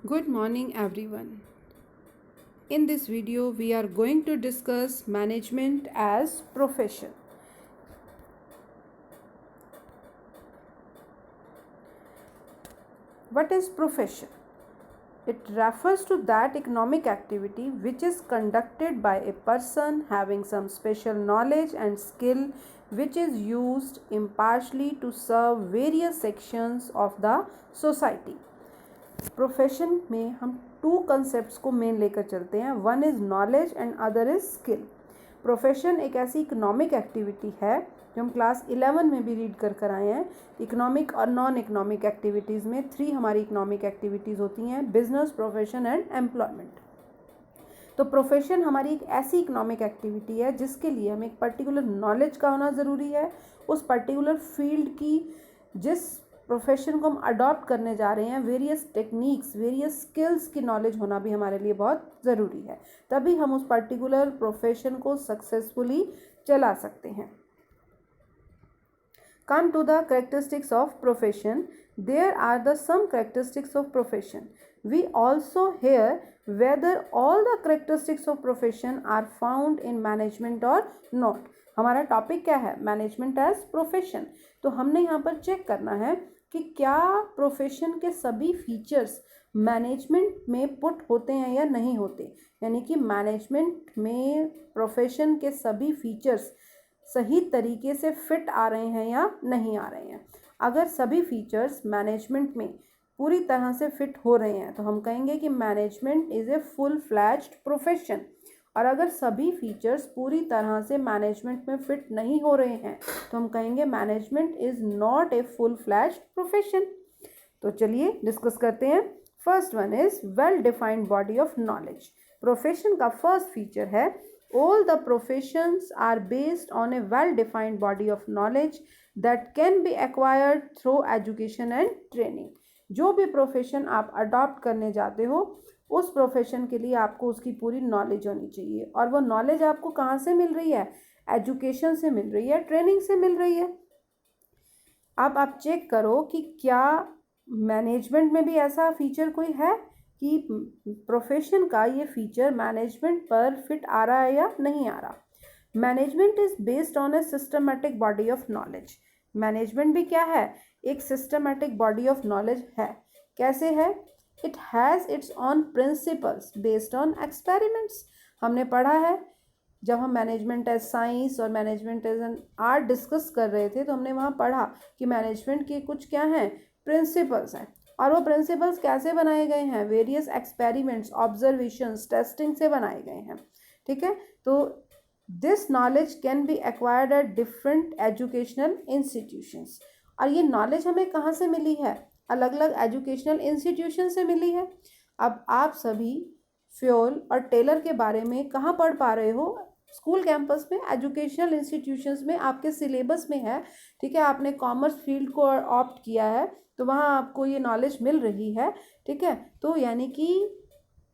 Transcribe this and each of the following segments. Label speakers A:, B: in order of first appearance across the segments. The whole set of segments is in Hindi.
A: Good morning everyone. In this video we are going to discuss management as profession. What is profession? It refers to that economic activity which is conducted by a person having some special knowledge and skill which is used impartially to serve various sections of the society. Profession में हम टू कंसेप्ट्स को मेन लेकर चलते हैं. One is knowledge and other is skill. Profession एक ऐसी इकोनॉमिक एक्टिविटी है जो हम क्लास 11 में भी रीड कर आए हैं. इकोनॉमिक और नॉन इकोनॉमिक एक्टिविटीज़ में 3 हमारी इकोनॉमिक एक्टिविटीज़ होती हैं: बिजनेस, प्रोफेशन एंड एम्प्लॉयमेंट. तो प्रोफेशन हमारी एक ऐसी इकोनॉमिक एक्टिविटी है जिसके लिए हमें एक पर्टिकुलर नॉलेज का होना ज़रूरी है. उस पर्टिकुलर फील्ड की जिस प्रोफेशन को हम अडॉप्ट करने जा रहे हैं, वेरियस टेक्निक्स, वेरियस स्किल्स की नॉलेज होना भी हमारे लिए बहुत ज़रूरी है. तभी हम उस पर्टिकुलर प्रोफेशन को सक्सेसफुली चला सकते हैं. Come to the characteristics of profession. There are the some characteristics of profession. We also hear whether all the characteristics of profession are found in management or not. हमारा टॉपिक क्या है? Management as profession. तो हमने यहाँ पर चेक करना है कि क्या प्रोफेशन के सभी फीचर्स मैनेजमेंट में पुट होते हैं या नहीं होते. यानी कि मैनेजमेंट में प्रोफेशन के सभी फीचर्स सही तरीके से फिट आ रहे हैं या नहीं आ रहे हैं. अगर सभी फीचर्स मैनेजमेंट में पूरी तरह से फिट हो रहे हैं तो हम कहेंगे कि management is a full fledged profession. और अगर सभी फीचर्स पूरी तरह से मैनेजमेंट में फिट नहीं हो रहे हैं तो हम कहेंगे management is not a full fledged profession. तो चलिए डिस्कस करते हैं. First one is well defined body of knowledge. Profession का फर्स्ट फीचर है all the professions are based on a well defined body of knowledge that can be acquired through education and training. जो भी प्रोफेशन आप अडॉप्ट करने जाते हो उस प्रोफेशन के लिए आपको उसकी पूरी नॉलेज होनी चाहिए. और वो नॉलेज आपको कहाँ से मिल रही है? एजुकेशन से मिल रही है, ट्रेनिंग से मिल रही है. अब आप चेक करो कि क्या मैनेजमेंट में भी ऐसा फीचर कोई है कि प्रोफेशन का ये फीचर मैनेजमेंट पर फिट आ रहा है या नहीं आ रहा. Management is based on a systematic body of knowledge. Management भी क्या है? एक सिस्टमेटिक बॉडी ऑफ नॉलेज है. कैसे है? It has its on principles based on experiments. हमने पढ़ा है जब हम मैनेजमेंट एज साइंस और management as an art discuss कर रहे थे तो हमने वहाँ पढ़ा कि मैनेजमेंट के कुछ क्या हैं? प्रिंसिपल्स हैं. और वो प्रिंसिपल्स कैसे बनाए गए हैं? वेरियस एक्सपेरिमेंट्स, ऑब्जर्वेशंस, टेस्टिंग से बनाए गए हैं. ठीक है. तो this knowledge can be acquired at different educational institutions. और ये नॉलेज हमें कहाँ से मिली है? अलग अलग एजुकेशनल इंस्टीट्यूशन से मिली है. अब आप सभी फ्योल और टेलर के बारे में कहाँ पढ़ पा रहे हो? स्कूल कैंपस में, एजुकेशनल इंस्टीट्यूशंस में, आपके सिलेबस में है. ठीक है. आपने कॉमर्स फील्ड को ऑप्ट किया है तो वहाँ आपको ये नॉलेज मिल रही है. ठीक है. तो यानी कि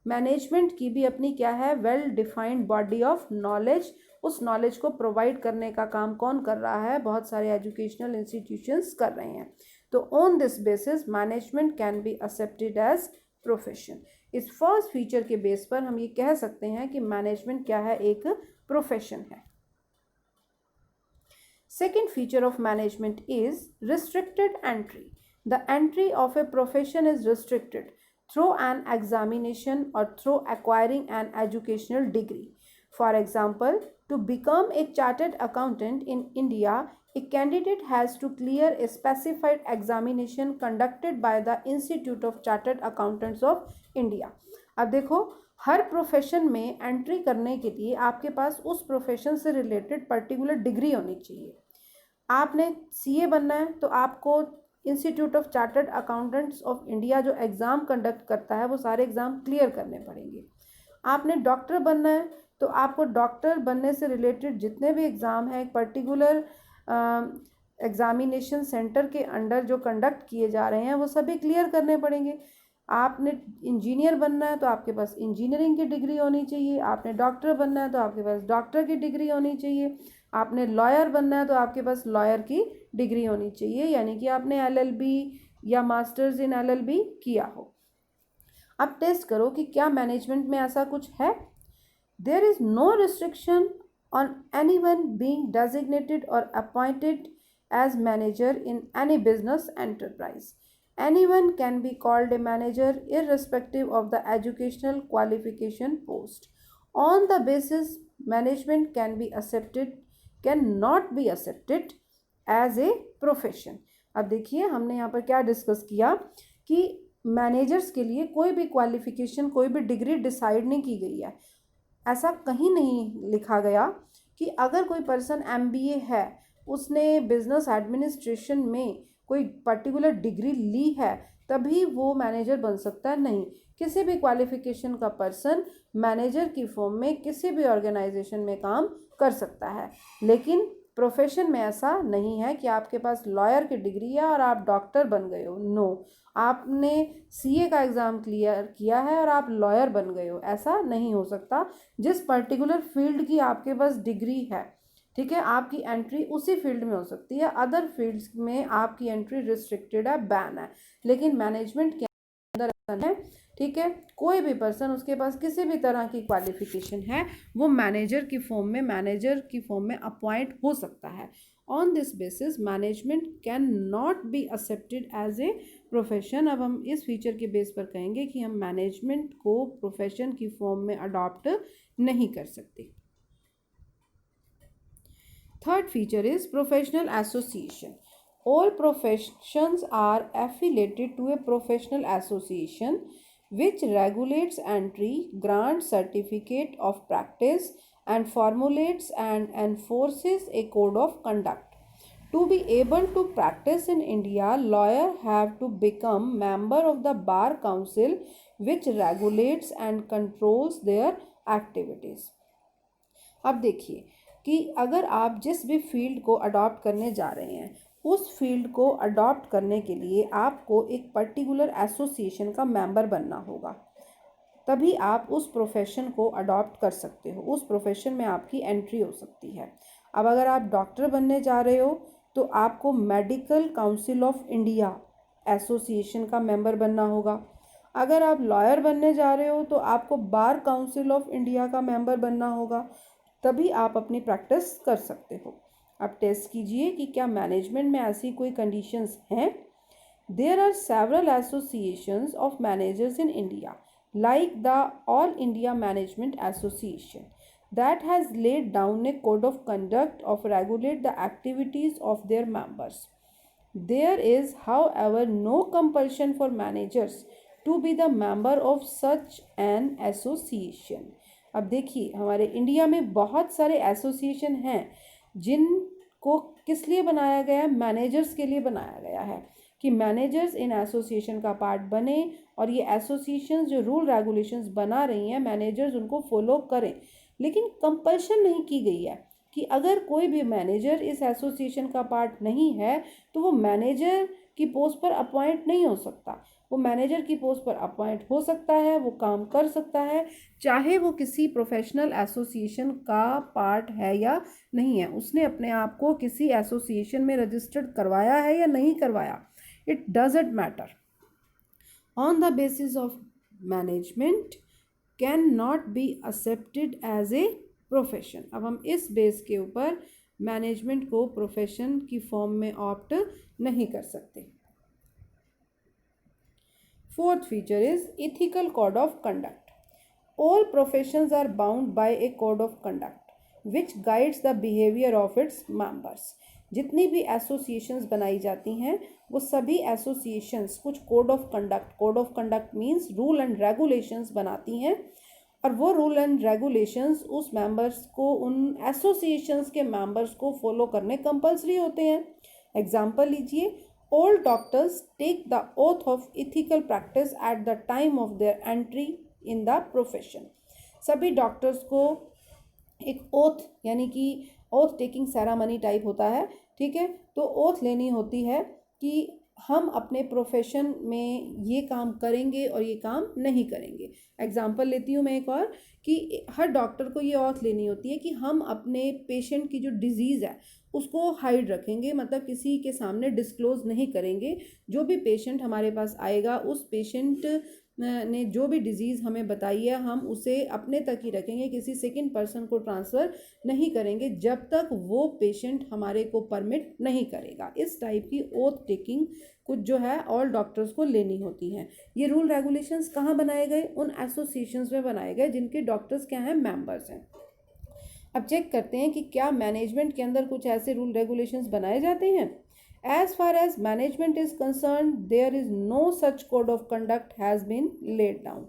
A: मैनेजमेंट की भी अपनी क्या है? Well defined body of knowledge. उस नॉलेज को प्रोवाइड करने का काम कौन कर रहा है? बहुत सारे एजुकेशनल इंस्टीट्यूशंस कर रहे हैं. तो on this basis management can be accepted as profession. इस फर्स्ट फीचर के बेस पर हम ये कह सकते हैं कि मैनेजमेंट क्या है? एक प्रोफेशन है. Second feature of management is restricted entry. The entry of a profession is restricted through an examination or through acquiring an educational degree. For example, to become a chartered accountant in India, a candidate has to clear a specified examination conducted by the Institute of Chartered Accountants of India. अब देखो, हर प्रोफेशन में एंट्री करने के लिए आपके पास उस प्रोफेशन से रिलेटेड पर्टिकुलर डिग्री होनी चाहिए. आपने सीए बनना है तो आपको institute of chartered accountants of India जो एग्ज़ाम कंडक्ट करता है वो सारे एग्ज़ाम क्लियर करने पड़ेंगे. आपने डॉक्टर बनना है तो आपको डॉक्टर बनने से रिलेटेड जितने भी एग्ज़ाम हैं एक पर्टिकुलर एग्ज़ामिनेशन सेंटर के अंडर जो कंडक्ट किए जा रहे हैं वो सभी क्लियर करने पड़ेंगे. आपने इंजीनियर बनना है तो आपके पास इंजीनियरिंग की डिग्री होनी चाहिए. आपने डॉक्टर बनना है तो आपके पास डॉक्टर की डिग्री होनी चाहिए. आपने लॉयर बनना है तो आपके पास लॉयर की डिग्री होनी चाहिए. यानी कि आपने एलएलबी या मास्टर्स इन एलएलबी किया हो. अब टेस्ट करो कि क्या मैनेजमेंट में ऐसा कुछ है। There is no restriction on anyone being designated और appointed as manager in any business enterprise. Anyone can be called a manager irrespective of the educational qualification post. On the basis management cannot be accepted as a profession. अब देखिए हमने यहाँ पर क्या डिस्कस किया कि मैनेजर्स के लिए कोई भी क्वालिफिकेशन, कोई भी डिग्री डिसाइड नहीं की गई है। ऐसा कहीं नहीं लिखा गया कि अगर कोई पर्सन MBA है, उसने बिजनेस एडमिनिस्ट्रेशन में कोई पर्टिकुलर डिग्री ली है, तभी वो मैनेजर बन सकता है। नहीं, किसी भी क्वालिफिकेशन का पर्सन मैनेजर की फॉर्म में किसी भी ऑर्गेनाइजेशन में काम कर सकता है। लेकिन प्रोफेशन में ऐसा नहीं है कि आपके पास लॉयर की डिग्री है और आप डॉक्टर बन गए हो। नो, आपने CA का एग्ज़ाम क्लियर किया है और आप लॉयर बन गए हो, ऐसा नहीं हो सकता। जिस पर्टिकुलर फील्ड की आपके पास डिग्री है, ठीक है, आपकी एंट्री उसी फील्ड में हो सकती है। अदर फील्ड्स में आपकी एंट्री रिस्ट्रिक्टेड है, बैन है। लेकिन मैनेजमेंट के अंदर ऐसा है, ठीक है। कोई भी पर्सन, उसके पास किसी भी तरह की क्वालिफिकेशन है, वो मैनेजर की फॉर्म में अपॉइंट हो सकता है। On this basis management can not be accepted as a profession. अब हम इस फीचर के बेस पर कहेंगे कि हम मैनेजमेंट को प्रोफेशन की फॉर्म में अडॉप्ट नहीं कर सकते। Third feature is professional association. All professions are affiliated to a professional association which regulates entry, grants certificate of practice, and formulates and enforces a code of conduct. To be able to practice in India, lawyers have to become member of the Bar Council, which regulates and controls their activities. अब देखिए कि अगर आप जिस भी फील्ड को अडॉप्ट करने जा रहे हैं, उस फील्ड को अडॉप्ट करने के लिए आपको एक पर्टिकुलर एसोसिएशन का मेंबर बनना होगा, तभी आप उस प्रोफेशन को अडॉप्ट कर सकते हो, उस प्रोफेशन में आपकी एंट्री हो सकती है। अब अगर आप डॉक्टर बनने जा रहे हो तो आपको medical council of India association का मेंबर बनना होगा। अगर आप लॉयर बनने जा रहे हो तो आपको बार काउंसिल ऑफ इंडिया का मेंबर बनना होगा, तभी आप अपनी प्रैक्टिस कर सकते हो। अब टेस्ट कीजिए कि क्या मैनेजमेंट में ऐसी कोई कंडीशंस हैं। There are several associations of managers in India, like the all India management association that has laid down a code of conduct of regulate the activities of their members. There is, however, no compulsion for managers to be the member of such an association. अब देखिए हमारे इंडिया में बहुत सारे एसोसिएशन हैं जिनको किस लिए बनाया गया है, मैनेजर्स के लिए बनाया गया है कि मैनेजर्स इन एसोसिएशन का पार्ट बने और ये एसोसिएशंस जो रूल रेगुलेशंस बना रही हैं मैनेजर्स उनको फॉलो करें। लेकिन कंपल्शन नहीं की गई है कि अगर कोई भी मैनेजर इस एसोसिएशन का पार्ट नहीं है तो वो मैनेजर की पोस्ट पर अपॉइंट नहीं हो सकता। वो मैनेजर की पोस्ट पर अपॉइंट हो सकता है, वो काम कर सकता है, चाहे वो किसी प्रोफेशनल एसोसिएशन का पार्ट है या नहीं है। उसने अपने आप को किसी एसोसिएशन में रजिस्टर्ड करवाया है या नहीं करवाया, it doesn't matter. On the basis of management can not be accepted as a profession. अब हम इस बेस के ऊपर मैनेजमेंट को प्रोफेशन की फॉर्म में ऑप्ट नहीं कर सकते। Fourth feature is ethical code of conduct. All professions are bound by a code of conduct which guides the behavior of its members. जितनी भी एसोसिएशंस बनाई जाती हैं वो सभी एसोसिएशंस कुछ code of conduct means rule and regulations बनाती हैं और वो रूल एंड रेगुलेशंस उस मेंबर्स को, उन एसोसिएशंस के मेंबर्स को फॉलो करने कंपल्सरी होते हैं। एग्जाम्पल लीजिए, all doctors take the oath of ethical practice at the time of their entry in the profession. सभी डॉक्टर्स को एक ओथ यानी कि ओथ टेकिंग सेरेमनी टाइप होता है, ठीक है, तो ओथ लेनी होती है कि हम अपने प्रोफेशन में ये काम करेंगे और ये काम नहीं करेंगे। एग्जाम्पल लेती हूँ मैं एक और कि हर डॉक्टर को ये ऑथ लेनी होती है कि हम अपने पेशेंट की जो डिजीज़ है उसको हाइड रखेंगे, मतलब किसी के सामने डिस्क्लोज नहीं करेंगे। जो भी पेशेंट हमारे पास आएगा उस पेशेंट ने जो भी डिजीज़ हमें बताई है हम उसे अपने तक ही रखेंगे, किसी सेकंड पर्सन को ट्रांसफ़र नहीं करेंगे जब तक वो पेशेंट हमारे को परमिट नहीं करेगा। इस टाइप की ओथ टेकिंग कुछ जो है ऑल डॉक्टर्स को लेनी होती हैं। ये रूल रेगुलेशंस कहाँ बनाए गए? उन एसोसिएशंस में बनाए गए जिनके डॉक्टर्स क्या हैं, मेंबर्स हैं। अब चेक करते हैं कि क्या मैनेजमेंट के अंदर कुछ ऐसे रूल रेगुलेशंस बनाए जाते हैं। As far as management is concerned, there is no such code of conduct has been laid down.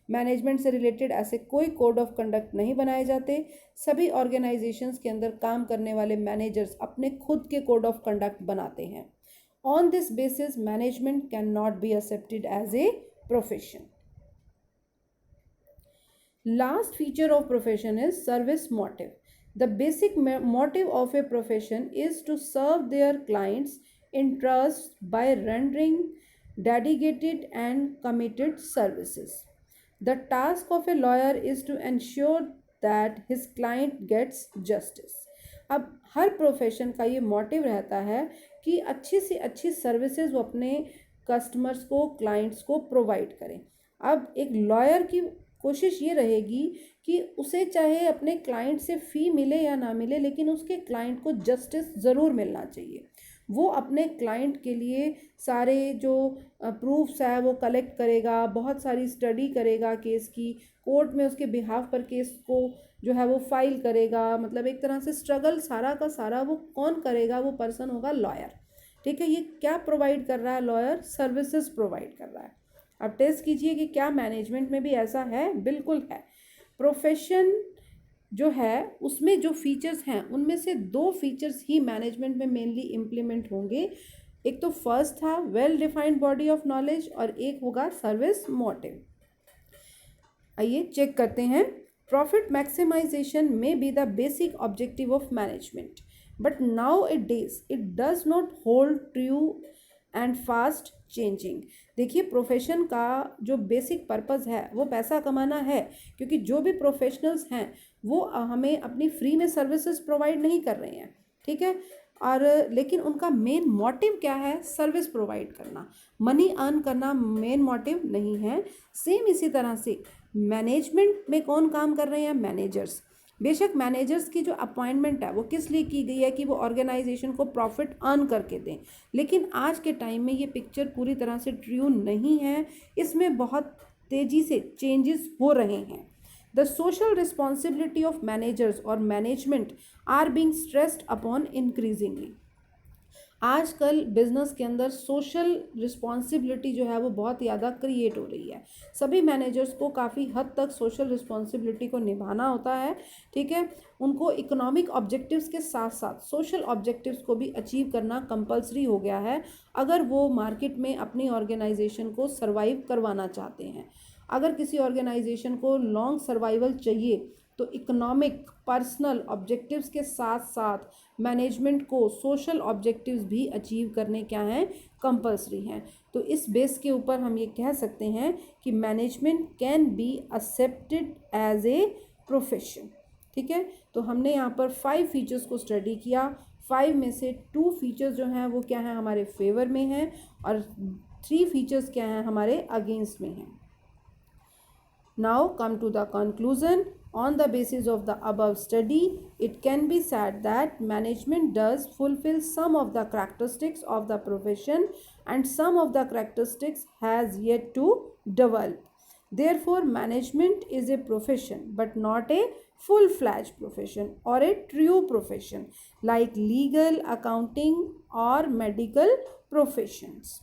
A: Management से रिलेटेड ऐसे कोई कोड ऑफ कंडक्ट नहीं बनाए जाते। सभी ऑर्गेनाइजेशंस के अंदर काम करने वाले मैनेजर्स अपने खुद के कोड ऑफ कंडक्ट बनाते हैं। On this basis management can not be accepted as a profession. Last feature of profession is service motive. The basic motive of a profession is to serve their clients' interests by rendering dedicated and committed services. The task of a lawyer is to ensure that his client gets justice. अब हर प्रोफेशन का ये मोटिव रहता है कि अच्छी से अच्छी सर्विसेज वो अपने कस्टमर्स को, क्लाइंट्स को प्रोवाइड करें। अब एक लॉयर की कोशिश ये रहेगी कि उसे चाहे अपने क्लाइंट से फ़ी मिले या ना मिले, लेकिन उसके क्लाइंट को जस्टिस ज़रूर मिलना चाहिए। वो अपने क्लाइंट के लिए सारे जो प्रूफ्स है वो कलेक्ट करेगा, बहुत सारी स्टडी करेगा केस की, कोर्ट में उसके बिहाफ पर केस को जो है वो फाइल करेगा। मतलब एक तरह से स्ट्रगल सारा का सारा वो कौन करेगा? वो पर्सन होगा लॉयर। ठीक है, ये क्या प्रोवाइड कर रहा है लॉयर? सर्विसेज प्रोवाइड कर रहा है। अब टेस्ट कीजिए कि क्या मैनेजमेंट में भी ऐसा है? बिल्कुल है। प्रोफेशन जो है उसमें जो फीचर्स हैं उनमें से 2 फीचर्स ही मैनेजमेंट में मेनली इम्प्लीमेंट होंगे। एक तो फर्स्ट था well defined body of knowledge और एक होगा सर्विस मोटिव। आइए चेक करते हैं। प्रॉफिट मैक्सिमाइजेशन में be the basic objective of management, but now it days it does not hold true and fast changing. देखिए, प्रोफेशन का जो बेसिक पर्पस है वो पैसा कमाना है, क्योंकि जो भी प्रोफेशनल्स हैं वो हमें अपनी फ्री में सर्विसेज प्रोवाइड नहीं कर रहे हैं। ठीक है, और लेकिन उनका मेन मोटिव क्या है? सर्विस प्रोवाइड करना, मनी अर्न करना मेन मोटिव नहीं है। सेम इसी तरह से मैनेजमेंट में कौन काम कर रहे हैं? मैनेजर्स। बेशक मैनेजर्स की जो अपॉइंटमेंट है वो किस लिए की गई है कि वो ऑर्गेनाइजेशन को प्रॉफिट अर्न करके दें, लेकिन आज के टाइम में ये पिक्चर पूरी तरह से ट्रू नहीं है। इसमें बहुत तेज़ी से चेंजेस हो रहे हैं। The social responsibility of managers और management are being stressed upon increasingly. आजकल बिजनेस के अंदर सोशल रिस्पॉन्सिबिलिटी जो है वो बहुत ज़्यादा क्रिएट हो रही है। सभी मैनेजर्स को काफ़ी हद तक सोशल रिस्पॉन्सिबिलिटी को निभाना होता है। ठीक है, उनको इकोनॉमिक ऑब्जेक्टिव्स के साथ साथ सोशल ऑब्जेक्टिव्स को भी अचीव करना कंपलसरी हो गया है, अगर वो मार्केट में अपनी ऑर्गेनाइजेशन को सर्वाइव करवाना चाहते हैं। अगर किसी ऑर्गेनाइजेशन को लॉन्ग सर्वाइवल चाहिए तो इकोनॉमिक, पर्सनल ऑब्जेक्टिव्स के साथ साथ मैनेजमेंट को सोशल ऑब्जेक्टिव्स भी अचीव करने क्या हैं? कंपलसरी हैं। तो इस बेस के ऊपर हम ये कह सकते हैं कि management can be accepted as a profession. ठीक है, तो हमने यहाँ पर 5 फीचर्स को स्टडी किया। 5 में से 2 फीचर्स जो हैं वो क्या हैं? हमारे फेवर में हैं, और 3 फीचर्स क्या हैं? हमारे अगेंस्ट में हैं। Now come to the conclusion. On the basis of the above study, it can be said that management does fulfill some of the characteristics of the profession and some of the characteristics has yet to develop. Therefore, management is a profession but not a full-fledged profession or a true profession like legal, accounting or medical professions.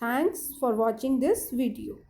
A: Thanks for watching this video.